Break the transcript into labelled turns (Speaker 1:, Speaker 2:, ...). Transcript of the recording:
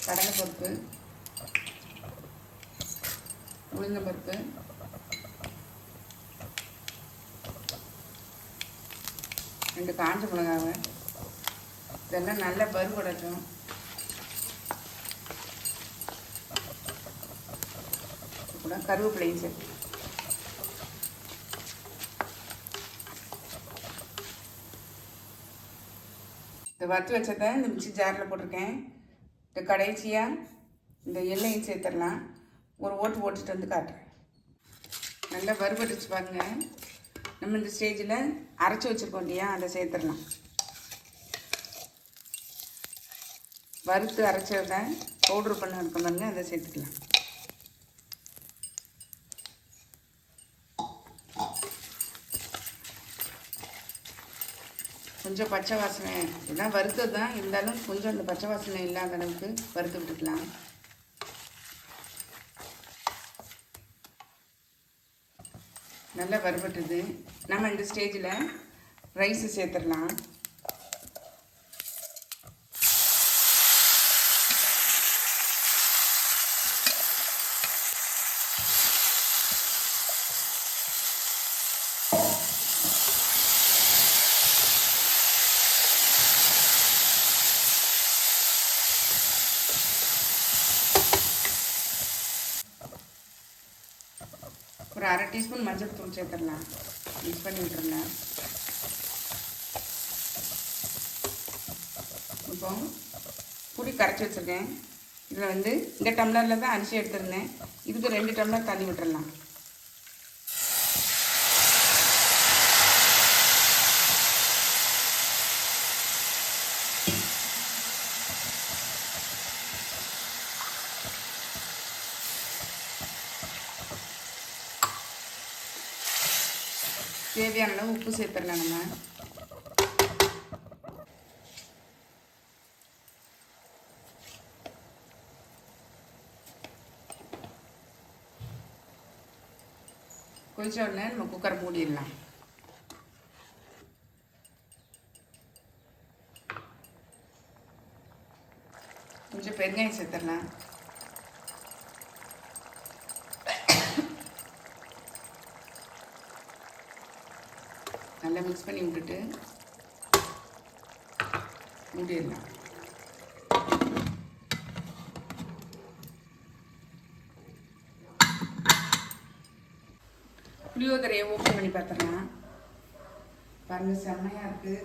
Speaker 1: கடலைப்பருப்பு, உளுந்தம்பருப்பு, ரெண்டு காஞ்ச மிளகாவை இதெல்லாம் நல்லா வறுபடட்டும். கூட கருவேப்பிலையும் சேர்த்து இந்த வறுத்து வச்சதை இந்த மிக்ஸி ஜாரில் போட்டிருக்கேன். இந்த கடைசியாக இந்த எண்ணெயும் சேர்த்துடலாம். ஒரு ஓட்டு ஓட்டுட்டு வந்து காட்டுறேன். நல்லா வறுபட்டுச்சு பாருங்க. நம்ம இந்த ஸ்டேஜில் அரைச்சி வச்சுருக்கோம் இல்லையா, அதை சேர்த்துடலாம். வறுத்து அரைச்சதை பவுட்ரு பண்ண இருக்க பாருங்க, அதை சேர்த்துக்கலாம். கொஞ்சம் பச்சை வாசனை இதெல்லாம் வறுத்தது தான் இருந்தாலும் கொஞ்சம் அந்த பச்சை வாசனை இல்லாத அளவுக்கு வறுத்து விட்டுக்கலாம். நல்லா வறுபட்டுது. நம்ம இந்த ஸ்டேஜில் ரைஸு சேர்த்துடலாம். ஒரு அரை டீஸ்பூன் மஞ்சள் தூள் சேர்த்துடலாம். மிக்ஸ் பண்ணி விட்டுருந்தேன். இப்போ புளி கரைச்சி வச்சுருக்கேன். இதில் வந்து இந்த டம்ளரில் தான் அரிசி எடுத்துருந்தேன். இதுக்கு 2 டம்ளர் தண்ணி விட்டுடலாம். தேவையான அளவு உப்பு சேர்த்துடலாம். நம்ம கொதிச்ச உடனே நம்ம குக்கரை மூடிடலாம். கொஞ்சம் பெருங்காயம் சேர்த்துடலாம். நல்லா மிக்ஸ் பண்ணி விட்டுட்டு மூடிடலாம். புளியோதரையை ஓப்பன் பண்ணி பார்த்துடலாம். பாருங்கள், செம்மையாக இருக்குது.